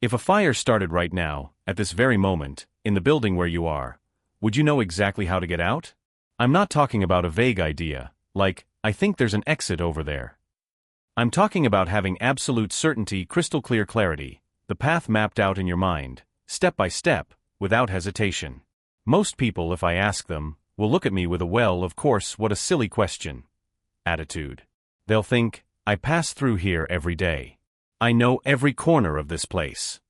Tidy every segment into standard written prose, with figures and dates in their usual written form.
If a fire started right now, at this very moment, in the building where you are, would you know exactly how to get out? I'm not talking about a vague idea, like, I think there's an exit over there. I'm talking about having absolute certainty, crystal clear clarity, the path mapped out in your mind, step by step, without hesitation. Most people, if I ask them, will look at me with a "well, of course, what a silly question" attitude. They'll think, I pass through here every day. I know every corner of this place.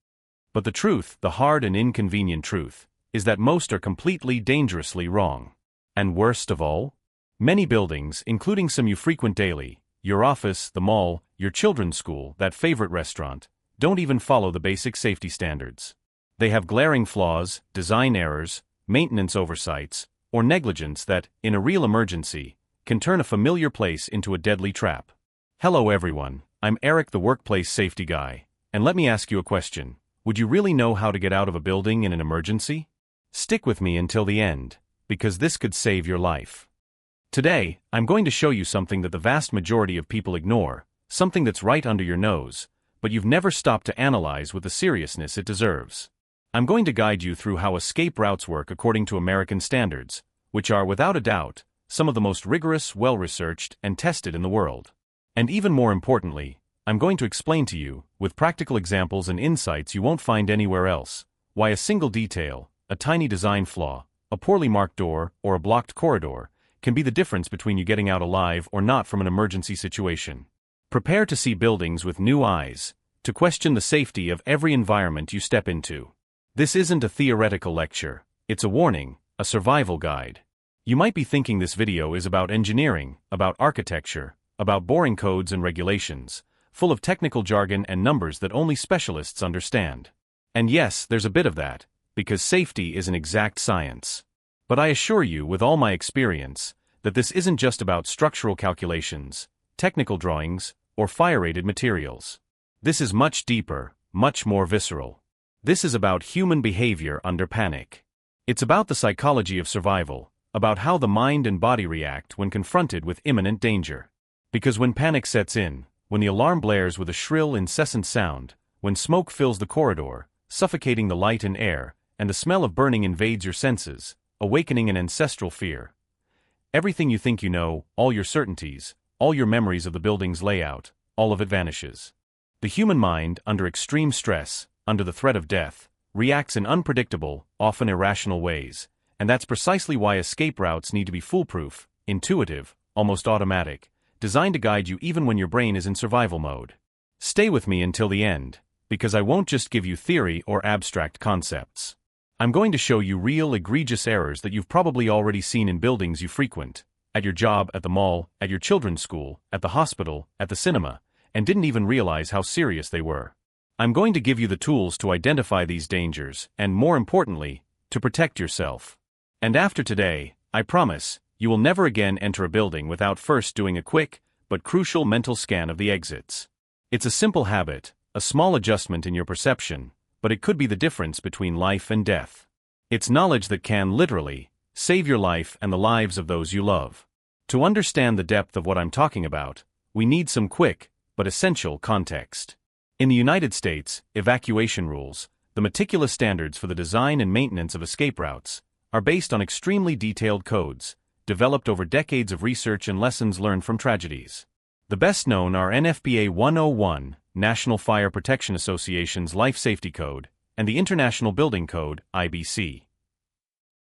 But the truth, the hard and inconvenient truth, is that most are completely dangerously wrong. And worst of all, many buildings, including some you frequent daily, your office, the mall, your children's school, that favorite restaurant, don't even follow the basic safety standards. They have glaring flaws, design errors, maintenance oversights, or negligence that, in a real emergency, can turn a familiar place into a deadly trap. Hello everyone, I'm Eric, the workplace safety guy, and let me ask you a question. Would you really know how to get out of a building in an emergency? Stick with me until the end, because this could save your life. Today, I'm going to show you something that the vast majority of people ignore, something that's right under your nose, but you've never stopped to analyze with the seriousness it deserves. I'm going to guide you through how escape routes work according to American standards, which are, without a doubt, some of the most rigorous, well-researched, and tested in the world. And even more importantly, I'm going to explain to you, with practical examples and insights you won't find anywhere else, why a single detail, a tiny design flaw, a poorly marked door, or a blocked corridor, can be the difference between you getting out alive or not from an emergency situation. Prepare to see buildings with new eyes, to question the safety of every environment you step into. This isn't a theoretical lecture, it's a warning, a survival guide. You might be thinking this video is about engineering, about architecture, about boring codes and regulations, full of technical jargon and numbers that only specialists understand. And yes, there's a bit of that, because safety is an exact science. But I assure you, with all my experience, that this isn't just about structural calculations, technical drawings, or fire-rated materials. This is much deeper, much more visceral. This is about human behavior under panic. It's about the psychology of survival, about how the mind and body react when confronted with imminent danger. Because when panic sets in, when the alarm blares with a shrill, incessant sound, when smoke fills the corridor, suffocating the light and air, and the smell of burning invades your senses, awakening an ancestral fear. Everything you think you know, all your certainties, all your memories of the building's layout, all of it vanishes. The human mind, under extreme stress, under the threat of death, reacts in unpredictable, often irrational ways, and that's precisely why escape routes need to be foolproof, intuitive, almost automatic, designed to guide you even when your brain is in survival mode. Stay with me until the end, because I won't just give you theory or abstract concepts. I'm going to show you real, egregious errors that you've probably already seen in buildings you frequent, at your job, at the mall, at your children's school, at the hospital, at the cinema, and didn't even realize how serious they were. I'm going to give you the tools to identify these dangers and, more importantly, to protect yourself. And after today, I promise, you will never again enter a building without first doing a quick, but crucial mental scan of the exits. It's a simple habit, a small adjustment in your perception, but it could be the difference between life and death. It's knowledge that can, literally, save your life and the lives of those you love. To understand the depth of what I'm talking about, we need some quick, but essential context. In the United States, evacuation rules, the meticulous standards for the design and maintenance of escape routes, are based on extremely detailed codes, developed over decades of research and lessons learned from tragedies. The best known are NFPA 101, National Fire Protection Association's Life Safety Code, and the International Building Code, IBC.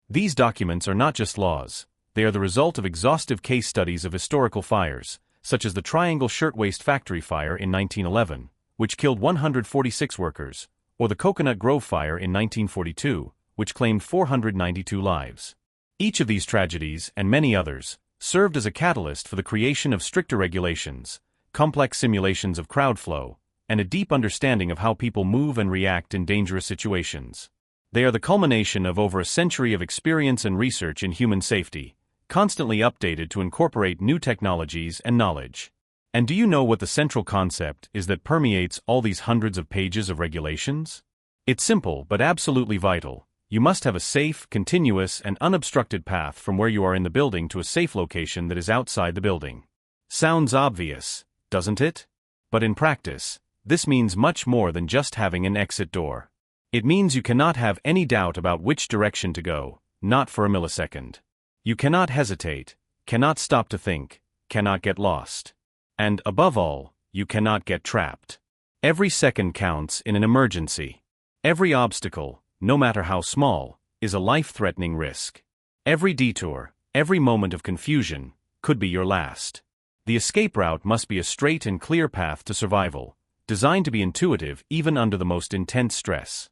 These documents are not just laws, they are the result of exhaustive case studies of historical fires, such as the Triangle Shirtwaist Factory Fire in 1911, which killed 146 workers, or the Coconut Grove Fire in 1942, which claimed 492 lives. Each of these tragedies, and many others, served as a catalyst for the creation of stricter regulations, complex simulations of crowd flow, and a deep understanding of how people move and react in dangerous situations. They are the culmination of over a century of experience and research in human safety, constantly updated to incorporate new technologies and knowledge. And do you know what the central concept is that permeates all these hundreds of pages of regulations? It's simple but absolutely vital. You must have a safe, continuous, and unobstructed path from where you are in the building to a safe location that is outside the building. Sounds obvious, doesn't it? But in practice, this means much more than just having an exit door. It means you cannot have any doubt about which direction to go, not for a millisecond. You cannot hesitate, cannot stop to think, cannot get lost. And, above all, you cannot get trapped. Every second counts in an emergency. Every obstacle, no matter how small, is a life-threatening risk. Every detour, every moment of confusion, could be your last. The escape route must be a straight and clear path to survival, designed to be intuitive even under the most intense stress.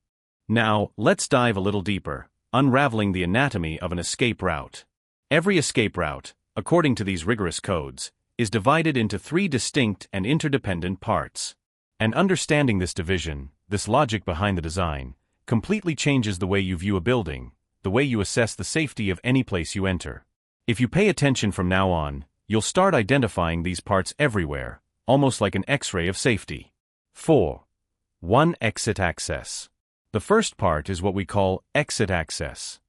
Now, let's dive a little deeper, unraveling the anatomy of an escape route. Every escape route, according to these rigorous codes, is divided into 3 distinct and interdependent parts. And understanding this division, this logic behind the design, completely changes the way you view a building, the way you assess the safety of any place you enter. If you pay attention from now on, you'll start identifying these parts everywhere, almost like an X-ray of safety. 4. 1. Exit access. The first part is what we call exit access.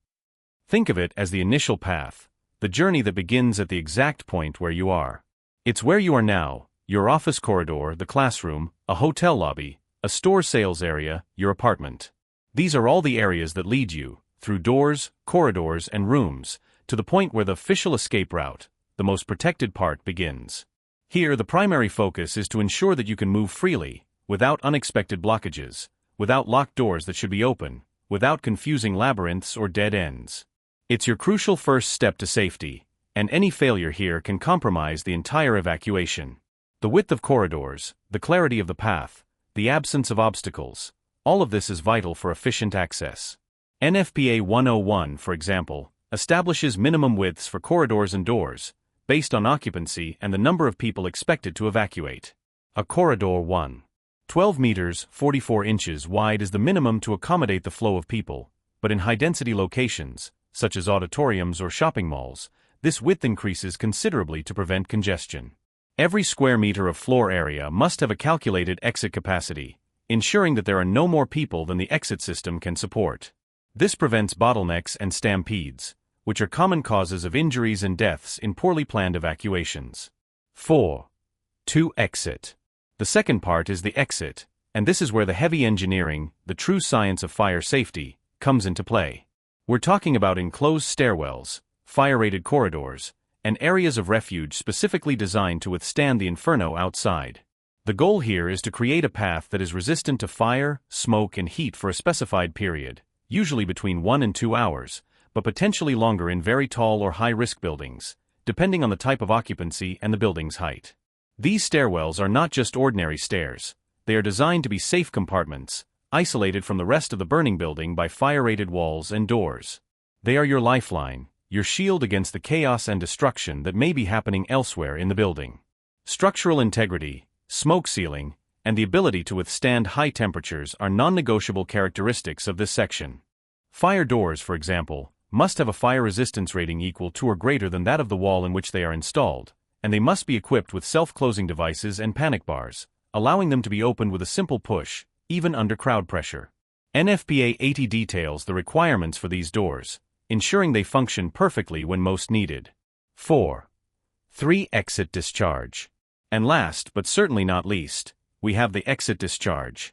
Think of it as the initial path, the journey that begins at the exact point where you are. It's where you are now, your office corridor, the classroom, a hotel lobby, a store sales area, your apartment. These are all the areas that lead you, through doors, corridors, and rooms, to the point where the official escape route, the most protected part, begins. Here, the primary focus is to ensure that you can move freely, without unexpected blockages, without locked doors that should be open, without confusing labyrinths or dead ends. It's your crucial first step to safety, and any failure here can compromise the entire evacuation. The width of corridors, the clarity of the path, the absence of obstacles, all of this is vital for efficient access. NFPA 101, for example, establishes minimum widths for corridors and doors, based on occupancy and the number of people expected to evacuate. A corridor 1. 12 meters, 44 inches wide is the minimum to accommodate the flow of people, but in high-density locations, such as auditoriums or shopping malls, this width increases considerably to prevent congestion. Every square meter of floor area must have a calculated exit capacity, ensuring that there are no more people than the exit system can support. This prevents bottlenecks and stampedes, which are common causes of injuries and deaths in poorly planned evacuations. 4. 2. Exit. The second part is the exit, and this is where the heavy engineering, the true science of fire safety, comes into play. We're talking about enclosed stairwells, fire-rated corridors, and areas of refuge specifically designed to withstand the inferno outside. The goal here is to create a path that is resistant to fire, smoke, and heat for a specified period, usually between 1 and 2 hours, but potentially longer in very tall or high-risk buildings, depending on the type of occupancy and the building's height. These stairwells are not just ordinary stairs. They are designed to be safe compartments, isolated from the rest of the burning building by fire-rated walls and doors. They are your lifeline, your shield against the chaos and destruction that may be happening elsewhere in the building. Structural integrity, smoke sealing, and the ability to withstand high temperatures are non-negotiable characteristics of this section. Fire doors, for example, must have a fire resistance rating equal to or greater than that of the wall in which they are installed, and they must be equipped with self-closing devices and panic bars, allowing them to be opened with a simple push, even under crowd pressure. NFPA 80 details the requirements for these doors, ensuring they function perfectly when most needed. 4. 3. Exit discharge. And last, but certainly not least, we have the exit discharge.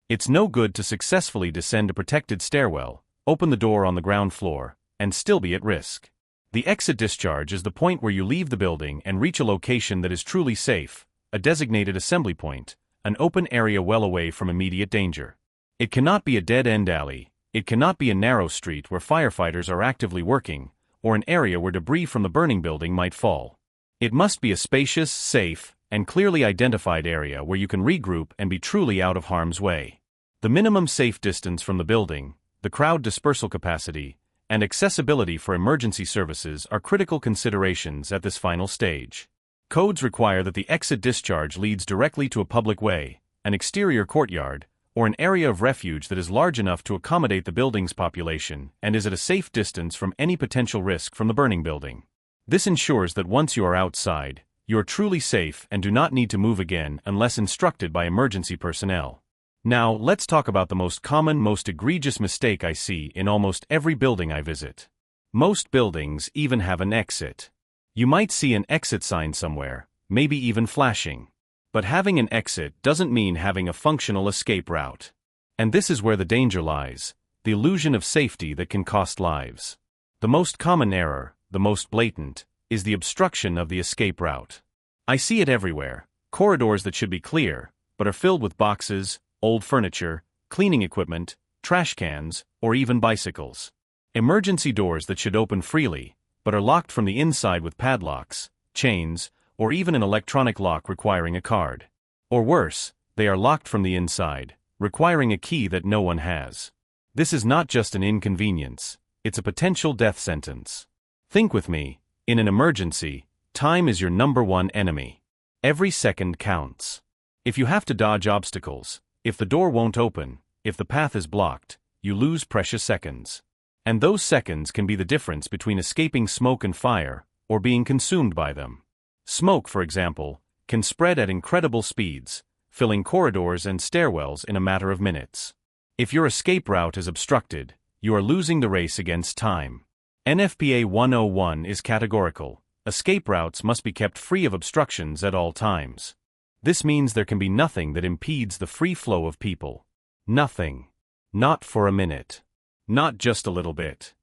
It's no good to successfully descend a protected stairwell, open the door on the ground floor, and still be at risk. The exit discharge is the point where you leave the building and reach a location that is truly safe, a designated assembly point, an open area well away from immediate danger. It cannot be a dead-end alley, it cannot be a narrow street where firefighters are actively working, or an area where debris from the burning building might fall. It must be a spacious, safe, and clearly identified area where you can regroup and be truly out of harm's way. The minimum safe distance from the building, the crowd dispersal capacity, and accessibility for emergency services are critical considerations at this final stage. Codes require that the exit discharge leads directly to a public way, an exterior courtyard, or an area of refuge that is large enough to accommodate the building's population and is at a safe distance from any potential risk from the burning building. This ensures that once you are outside, you are truly safe and do not need to move again unless instructed by emergency personnel. Now, let's talk about the most common, most egregious mistake I see in almost every building I visit. Most buildings even have an exit. You might see an exit sign somewhere, maybe even flashing. But having an exit doesn't mean having a functional escape route. And this is where the danger lies, the illusion of safety that can cost lives. The most common error, the most blatant, is the obstruction of the escape route. I see it everywhere, corridors that should be clear, but are filled with boxes, old furniture, cleaning equipment, trash cans, or even bicycles. Emergency doors that should open freely, but are locked from the inside with padlocks, chains, or even an electronic lock requiring a card. Or worse, they are locked from the inside, requiring a key that no one has. This is not just an inconvenience, it's a potential death sentence. Think with me, in an emergency, time is your number one enemy. Every second counts. If you have to dodge obstacles, if the door won't open, if the path is blocked, you lose precious seconds. And those seconds can be the difference between escaping smoke and fire, or being consumed by them. Smoke, for example, can spread at incredible speeds, filling corridors and stairwells in a matter of minutes. If your escape route is obstructed, you are losing the race against time. NFPA 101 is categorical. Escape routes must be kept free of obstructions at all times. This means there can be nothing that impedes the free flow of people. Nothing. Not for a minute. Not just a little bit.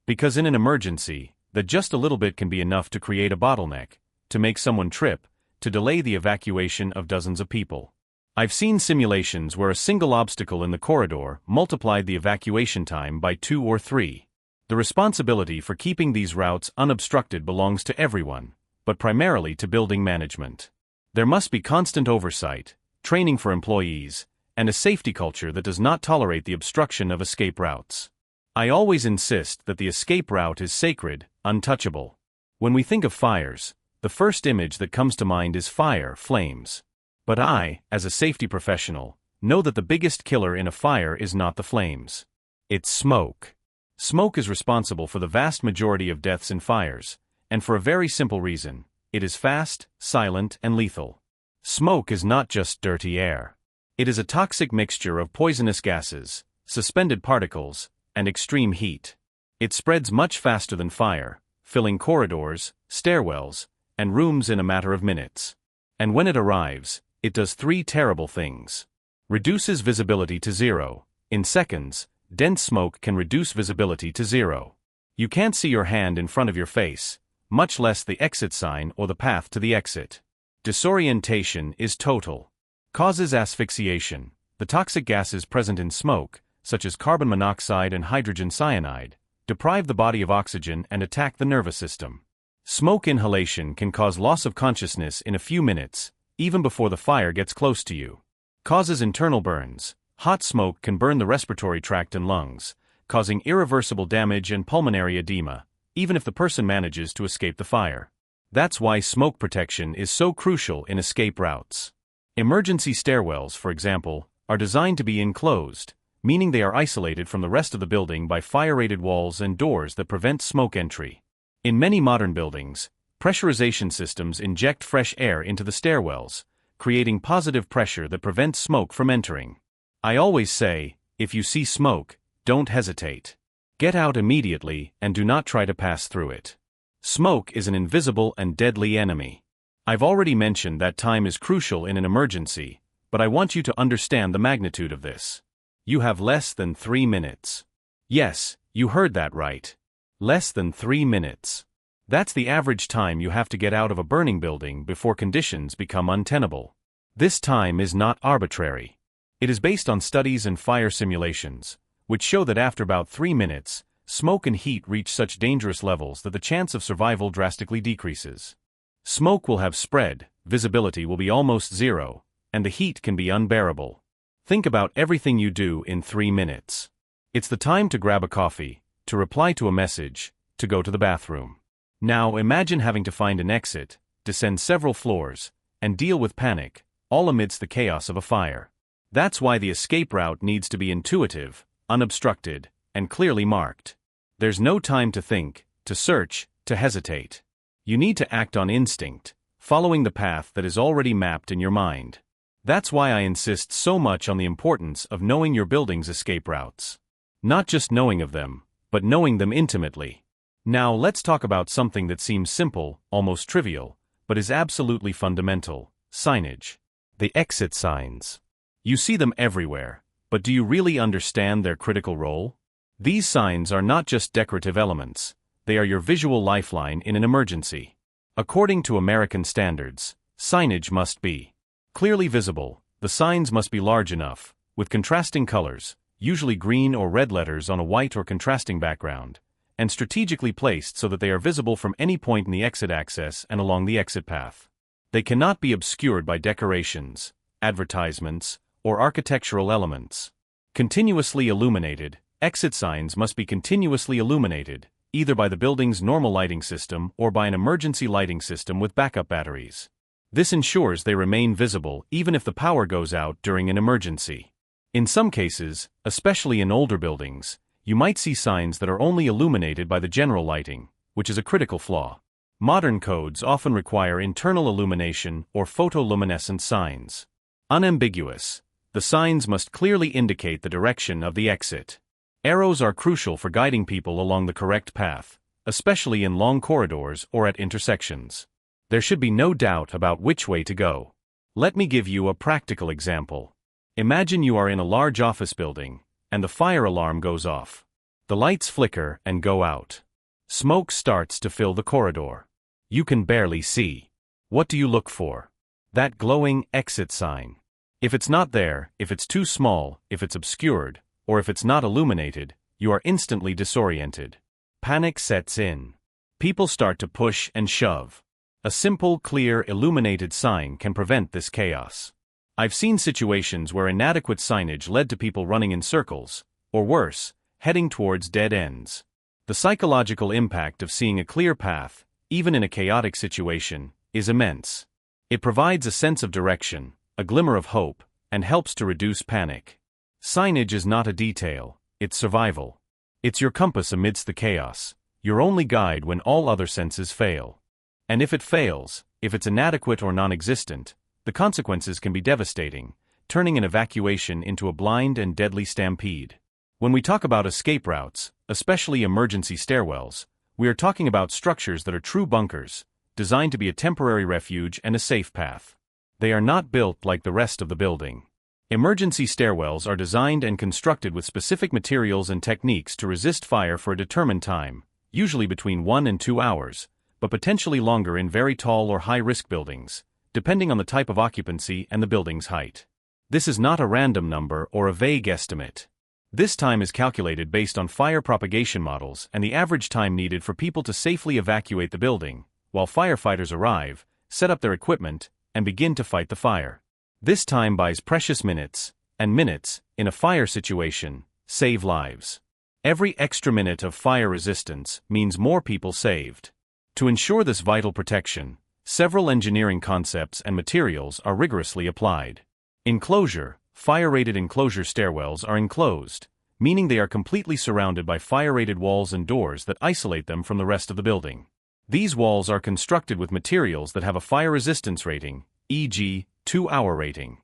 Because in an emergency, that just a little bit can be enough to create a bottleneck, to make someone trip, to delay the evacuation of dozens of people. I've seen simulations where a single obstacle in the corridor multiplied the evacuation time by 2 or 3. The responsibility for keeping these routes unobstructed belongs to everyone, but primarily to building management. There must be constant oversight, training for employees, and a safety culture that does not tolerate the obstruction of escape routes. I always insist that the escape route is sacred, untouchable. When we think of fires, the first image that comes to mind is fire, flames. But I, as a safety professional, know that the biggest killer in a fire is not the flames. It's smoke. Smoke is responsible for the vast majority of deaths in fires, and for a very simple reason: it is fast, silent, and lethal. Smoke is not just dirty air. It is a toxic mixture of poisonous gases, suspended particles, and extreme heat. It spreads much faster than fire, filling corridors, stairwells, and rooms in a matter of minutes. And when it arrives, it does 3 terrible things. Reduces visibility to 0. In seconds, dense smoke can reduce visibility to 0. You can't see your hand in front of your face, much less the exit sign or the path to the exit. Disorientation is total. Causes asphyxiation. The toxic gases present in smoke, such as carbon monoxide and hydrogen cyanide, deprive the body of oxygen and attack the nervous system. Smoke inhalation can cause loss of consciousness in a few minutes, even before the fire gets close to you. Causes internal burns. Hot smoke can burn the respiratory tract and lungs, causing irreversible damage and pulmonary edema, even if the person manages to escape the fire. That's why smoke protection is so crucial in escape routes. Emergency stairwells, for example, are designed to be enclosed, meaning they are isolated from the rest of the building by fire-rated walls and doors that prevent smoke entry. In many modern buildings, pressurization systems inject fresh air into the stairwells, creating positive pressure that prevents smoke from entering. I always say, if you see smoke, don't hesitate. Get out immediately and do not try to pass through it. Smoke is an invisible and deadly enemy. I've already mentioned that time is crucial in an emergency, but I want you to understand the magnitude of this. You have less than 3 minutes. Yes, you heard that right. Less than 3 minutes. That's the average time you have to get out of a burning building before conditions become untenable. This time is not arbitrary. It is based on studies and fire simulations, which show that after about 3 minutes, smoke and heat reach such dangerous levels that the chance of survival drastically decreases. Smoke will have spread, visibility will be almost 0, and the heat can be unbearable. Think about everything you do in 3 minutes. It's the time to grab a coffee, to reply to a message, to go to the bathroom. Now imagine having to find an exit, descend several floors, and deal with panic, all amidst the chaos of a fire. That's why the escape route needs to be intuitive, unobstructed, and clearly marked. There's no time to think, to search, to hesitate. You need to act on instinct, following the path that is already mapped in your mind. That's why I insist so much on the importance of knowing your building's escape routes. Not just knowing of them, but knowing them intimately. Now let's talk about something that seems simple, almost trivial, but is absolutely fundamental: Signage. The exit signs. You see them everywhere, but do you really understand their critical role? These signs are not just decorative elements, they are your visual lifeline in an emergency. According to American standards, signage must be clearly visible. The signs must be large enough, with contrasting colors, usually green or red letters on a white or contrasting background, and strategically placed so that they are visible from any point in the exit access and along the exit path. They cannot be obscured by decorations, advertisements, or architectural elements. Continuously illuminated. Exit signs must be continuously illuminated, either by the building's normal lighting system or by an emergency lighting system with backup batteries. This ensures they remain visible even if the power goes out during an emergency. In some cases, especially in older buildings, you might see signs that are only illuminated by the general lighting, which is a critical flaw. Modern codes often require internal illumination or photoluminescent signs. Unambiguous. The signs must clearly indicate the direction of the exit. Arrows are crucial for guiding people along the correct path, especially in long corridors or at intersections. There should be no doubt about which way to go. Let me give you a practical example. Imagine you are in a large office building, and the fire alarm goes off. The lights flicker and go out. Smoke starts to fill the corridor. You can barely see. What do you look for? That glowing exit sign. If it's not there, if it's too small, if it's obscured, or if it's not illuminated, you are instantly disoriented. Panic sets in. People start to push and shove. A simple, clear, illuminated sign can prevent this chaos. I've seen situations where inadequate signage led to people running in circles, or worse, heading towards dead ends. The psychological impact of seeing a clear path, even in a chaotic situation, is immense. It provides a sense of direction, a glimmer of hope, and helps to reduce panic. Signage is not a detail, it's survival. It's your compass amidst the chaos, your only guide when all other senses fail. And if it fails, if it's inadequate or non-existent, the consequences can be devastating, turning an evacuation into a blind and deadly stampede. When we talk about escape routes, especially emergency stairwells, we are talking about structures that are true bunkers, designed to be a temporary refuge and a safe path. They are not built like the rest of the building. Emergency stairwells are designed and constructed with specific materials and techniques to resist fire for a determined time, usually between 1 and 2 hours, but potentially longer in very tall or high-risk buildings, depending on the type of occupancy and the building's height. This is not a random number or a vague estimate. This time is calculated based on fire propagation models and the average time needed for people to safely evacuate the building, while firefighters arrive, set up their equipment, and begin to fight the fire. This time buys precious minutes, and minutes, in a fire situation, save lives. Every extra minute of fire resistance means more people saved. To ensure this vital protection, several engineering concepts and materials are rigorously applied. Enclosure. Fire-rated enclosure stairwells are enclosed, meaning they are completely surrounded by fire-rated walls and doors that isolate them from the rest of the building. These walls are constructed with materials that have a fire resistance rating, e.g., 2-hour rating.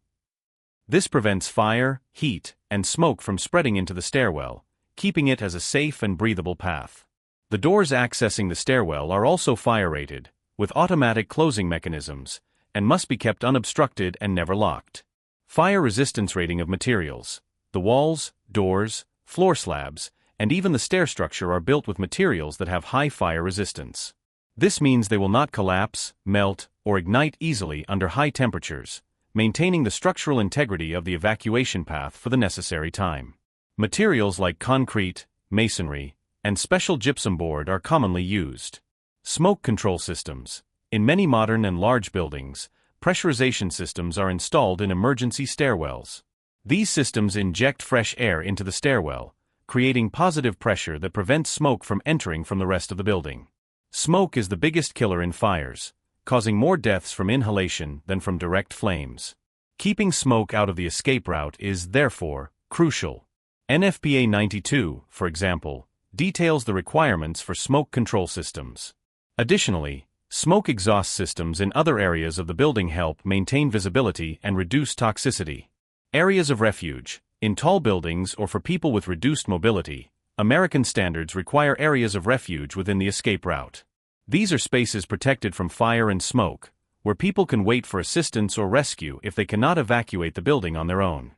This prevents fire, heat, and smoke from spreading into the stairwell, keeping it as a safe and breathable path. The doors accessing the stairwell are also fire-rated, with automatic closing mechanisms, and must be kept unobstructed and never locked. Fire resistance rating of materials. The walls, doors, floor slabs, and even the stair structure are built with materials that have high fire resistance. This means they will not collapse, melt, or ignite easily under high temperatures, maintaining the structural integrity of the evacuation path for the necessary time. Materials like concrete, masonry, and special gypsum board are commonly used. Smoke control systems. In many modern and large buildings, pressurization systems are installed in emergency stairwells. These systems inject fresh air into the stairwell, creating positive pressure that prevents smoke from entering from the rest of the building. Smoke is the biggest killer in fires, causing more deaths from inhalation than from direct flames. Keeping smoke out of the escape route is, therefore, crucial. NFPA 92, for example, details the requirements for smoke control systems. Additionally, smoke exhaust systems in other areas of the building help maintain visibility and reduce toxicity. Areas of refuge. In tall buildings or for people with reduced mobility, American standards require areas of refuge within the escape route. These are spaces protected from fire and smoke, where people can wait for assistance or rescue if they cannot evacuate the building on their own.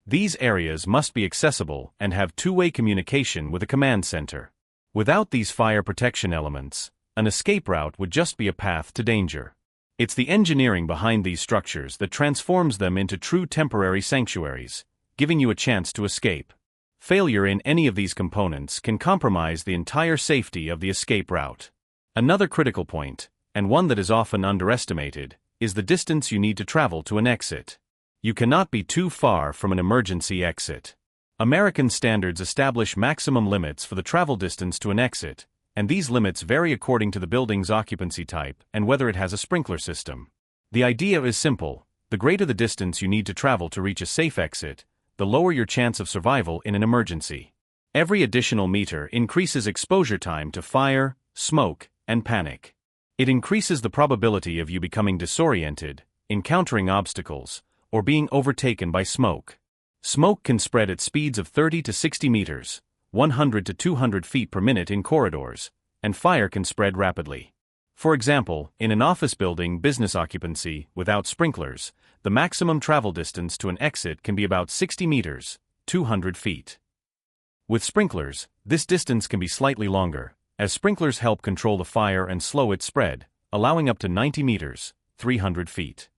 These areas must be accessible and have two-way communication with a command center. Without these fire protection elements, an escape route would just be a path to danger. It's the engineering behind these structures that transforms them into true temporary sanctuaries, giving you a chance to escape. Failure in any of these components can compromise the entire safety of the escape route. Another critical point, and one that is often underestimated, is the distance you need to travel to an exit. You cannot be too far from an emergency exit. American standards establish maximum limits for the travel distance to an exit, and these limits vary according to the building's occupancy type and whether it has a sprinkler system. The idea is simple: the greater the distance you need to travel to reach a safe exit, the lower your chance of survival in an emergency. Every additional meter increases exposure time to fire, smoke, and panic. It increases the probability of you becoming disoriented, encountering obstacles, or being overtaken by smoke. Smoke can spread at speeds of 30 to 60 meters, 100 to 200 feet per minute in corridors, and fire can spread rapidly. For example, in an office building business occupancy without sprinklers, the maximum travel distance to an exit can be about 60 meters, 200 feet. With sprinklers, this distance can be slightly longer, as sprinklers help control the fire and slow its spread, allowing up to 90 meters, 300 feet.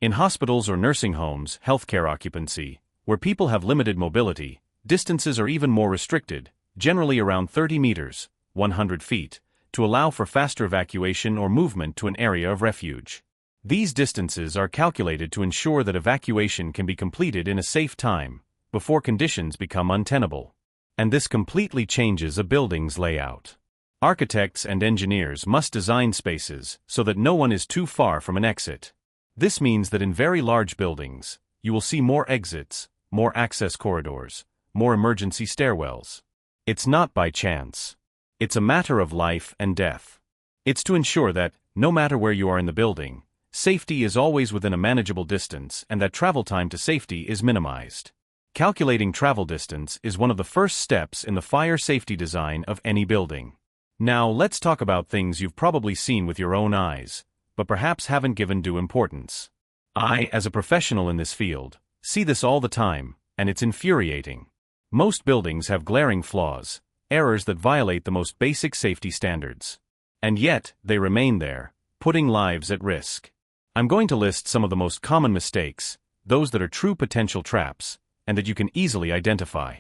In hospitals or nursing homes, healthcare occupancy, where people have limited mobility, distances are even more restricted, generally around 30 meters, 100 feet, to allow for faster evacuation or movement to an area of refuge. These distances are calculated to ensure that evacuation can be completed in a safe time, before conditions become untenable. And this completely changes a building's layout. Architects and engineers must design spaces so that no one is too far from an exit. This means that in very large buildings, you will see more exits, more access corridors, more emergency stairwells. It's not by chance. It's a matter of life and death. It's to ensure that, no matter where you are in the building, safety is always within a manageable distance and that travel time to safety is minimized. Calculating travel distance is one of the first steps in the fire safety design of any building. Now let's talk about things you've probably seen with your own eyes, but perhaps haven't given due importance. I, as a professional in this field, see this all the time, and it's infuriating. Most buildings have glaring flaws, errors that violate the most basic safety standards. And yet, they remain there, putting lives at risk. I'm going to list some of the most common mistakes, those that are true potential traps, and that you can easily identify.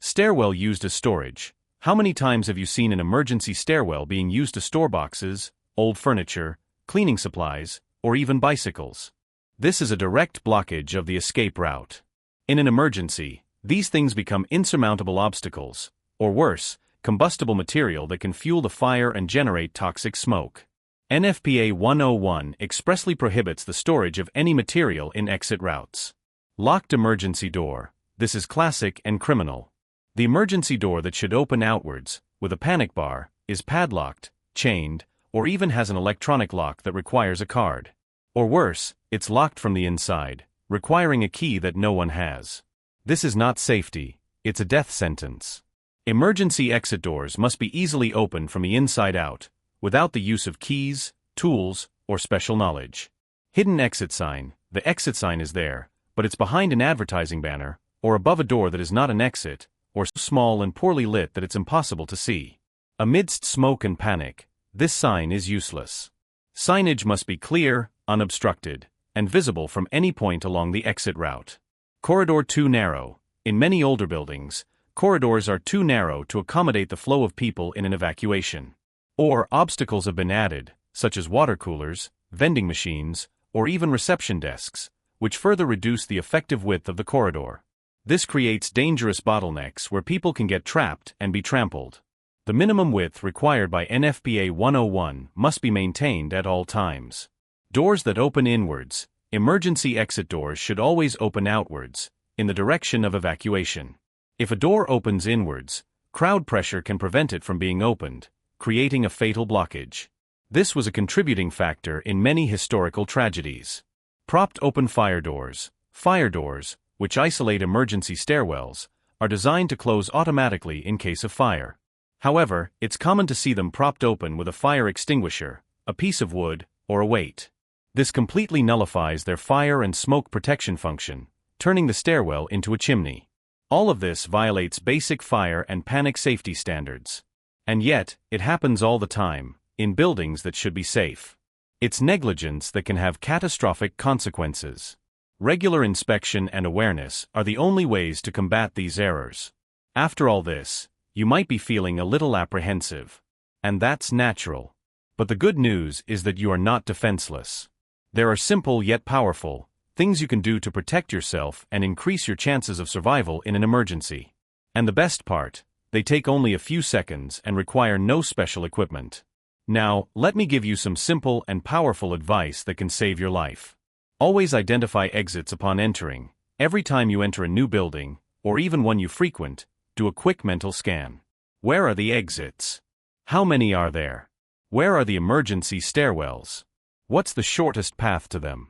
Stairwell used as storage. How many times have you seen an emergency stairwell being used to store boxes, old furniture, cleaning supplies, or even bicycles? This is a direct blockage of the escape route. In an emergency, these things become insurmountable obstacles, or worse, combustible material that can fuel the fire and generate toxic smoke. NFPA 101 expressly prohibits the storage of any material in exit routes. Locked emergency door. This is classic and criminal. The emergency door that should open outwards, with a panic bar, is padlocked, chained, or even has an electronic lock that requires a card. Or worse, it's locked from the inside, requiring a key that no one has. This is not safety, it's a death sentence. Emergency exit doors must be easily opened from the inside out, without the use of keys, tools, or special knowledge. Hidden exit sign. The exit sign is there, but it's behind an advertising banner, or above a door that is not an exit, or so small and poorly lit that it's impossible to see. Amidst smoke and panic, this sign is useless. Signage must be clear, unobstructed, and visible from any point along the exit route. Corridor too narrow. In many older buildings, corridors are too narrow to accommodate the flow of people in an evacuation. Or obstacles have been added, such as water coolers, vending machines, or even reception desks, which further reduce the effective width of the corridor. This creates dangerous bottlenecks where people can get trapped and be trampled. The minimum width required by NFPA 101 must be maintained at all times. Doors that open inwards. Emergency exit doors should always open outwards, in the direction of evacuation. If a door opens inwards, crowd pressure can prevent it from being opened, creating a fatal blockage. This was a contributing factor in many historical tragedies. Propped open fire doors. Fire doors, which isolate emergency stairwells, are designed to close automatically in case of fire. However, it's common to see them propped open with a fire extinguisher, a piece of wood, or a weight. This completely nullifies their fire and smoke protection function, turning the stairwell into a chimney. All of this violates basic fire and panic safety standards. And yet, it happens all the time, in buildings that should be safe. It's negligence that can have catastrophic consequences. Regular inspection and awareness are the only ways to combat these errors. After all this, you might be feeling a little apprehensive. And that's natural. But the good news is that you are not defenseless. There are simple yet powerful things you can do to protect yourself and increase your chances of survival in an emergency. And the best part, they take only a few seconds and require no special equipment. Now, let me give you some simple and powerful advice that can save your life. Always identify exits upon entering. Every time you enter a new building, or even one you frequent, do a quick mental scan. Where are the exits? How many are there? Where are the emergency stairwells? What's the shortest path to them?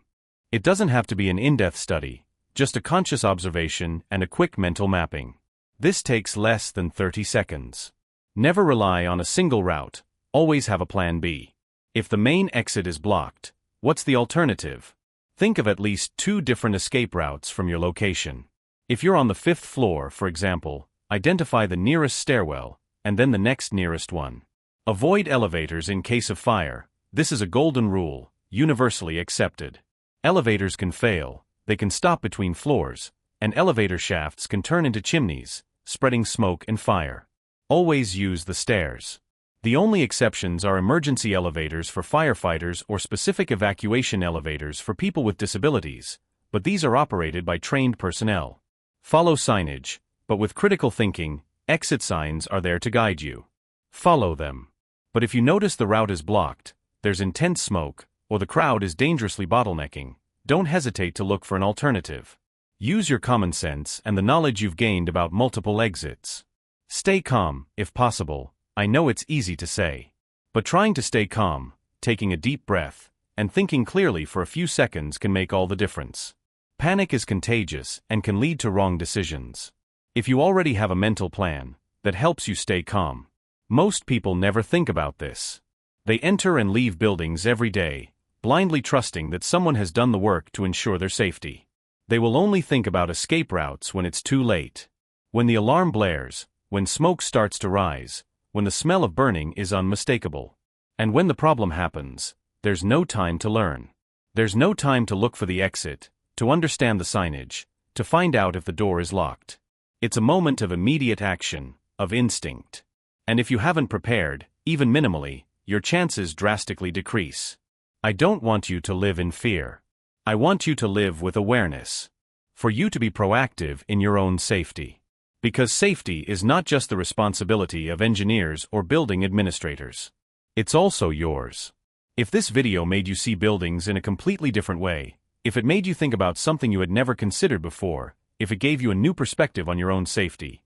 It doesn't have to be an in-depth study, just a conscious observation and a quick mental mapping. This takes less than 30 seconds. Never rely on a single route, always have a plan B. If the main exit is blocked, what's the alternative? Think of at least 2 different escape routes from your location. If you're on the 5th floor, for example, identify the nearest stairwell, and then the next nearest one. Avoid elevators in case of fire. This is a golden rule, universally accepted. Elevators can fail, they can stop between floors, and elevator shafts can turn into chimneys, spreading smoke and fire. Always use the stairs. The only exceptions are emergency elevators for firefighters or specific evacuation elevators for people with disabilities, but these are operated by trained personnel. Follow signage, but with critical thinking, exit signs are there to guide you. Follow them. But if you notice the route is blocked, there's intense smoke, or the crowd is dangerously bottlenecking, don't hesitate to look for an alternative. Use your common sense and the knowledge you've gained about multiple exits. Stay calm, if possible. I know it's easy to say. But trying to stay calm, taking a deep breath, and thinking clearly for a few seconds can make all the difference. Panic is contagious and can lead to wrong decisions. If you already have a mental plan that helps you stay calm, most people never think about this. They enter and leave buildings every day, blindly trusting that someone has done the work to ensure their safety. They will only think about escape routes when it's too late. When the alarm blares, when smoke starts to rise, when the smell of burning is unmistakable. And when the problem happens, there's no time to learn. There's no time to look for the exit, to understand the signage, to find out if the door is locked. It's a moment of immediate action, of instinct. And if you haven't prepared, even minimally, your chances drastically decrease. I don't want you to live in fear. I want you to live with awareness. For you to be proactive in your own safety. Because safety is not just the responsibility of engineers or building administrators. It's also yours. If this video made you see buildings in a completely different way, if it made you think about something you had never considered before, if it gave you a new perspective on your own safety,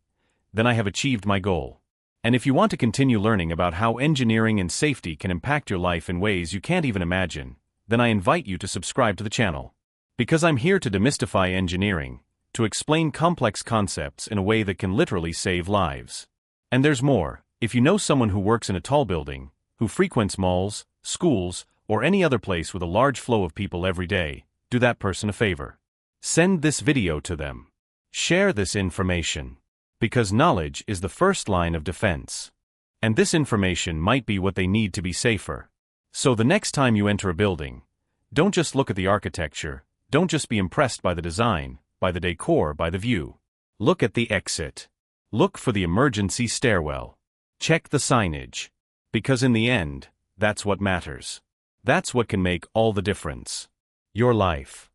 then I have achieved my goal. And if you want to continue learning about how engineering and safety can impact your life in ways you can't even imagine, then I invite you to subscribe to the channel. Because I'm here to demystify engineering, to explain complex concepts in a way that can literally save lives. And there's more. If you know someone who works in a tall building, who frequents malls, schools, or any other place with a large flow of people every day, do that person a favor. Send this video to them. Share this information. Because knowledge is the first line of defense. And this information might be what they need to be safer. So the next time you enter a building, don't just look at the architecture, don't just be impressed by the design, by the decor, by the view. Look at the exit. Look for the emergency stairwell. Check the signage. Because in the end, that's what matters. That's what can make all the difference. Your life.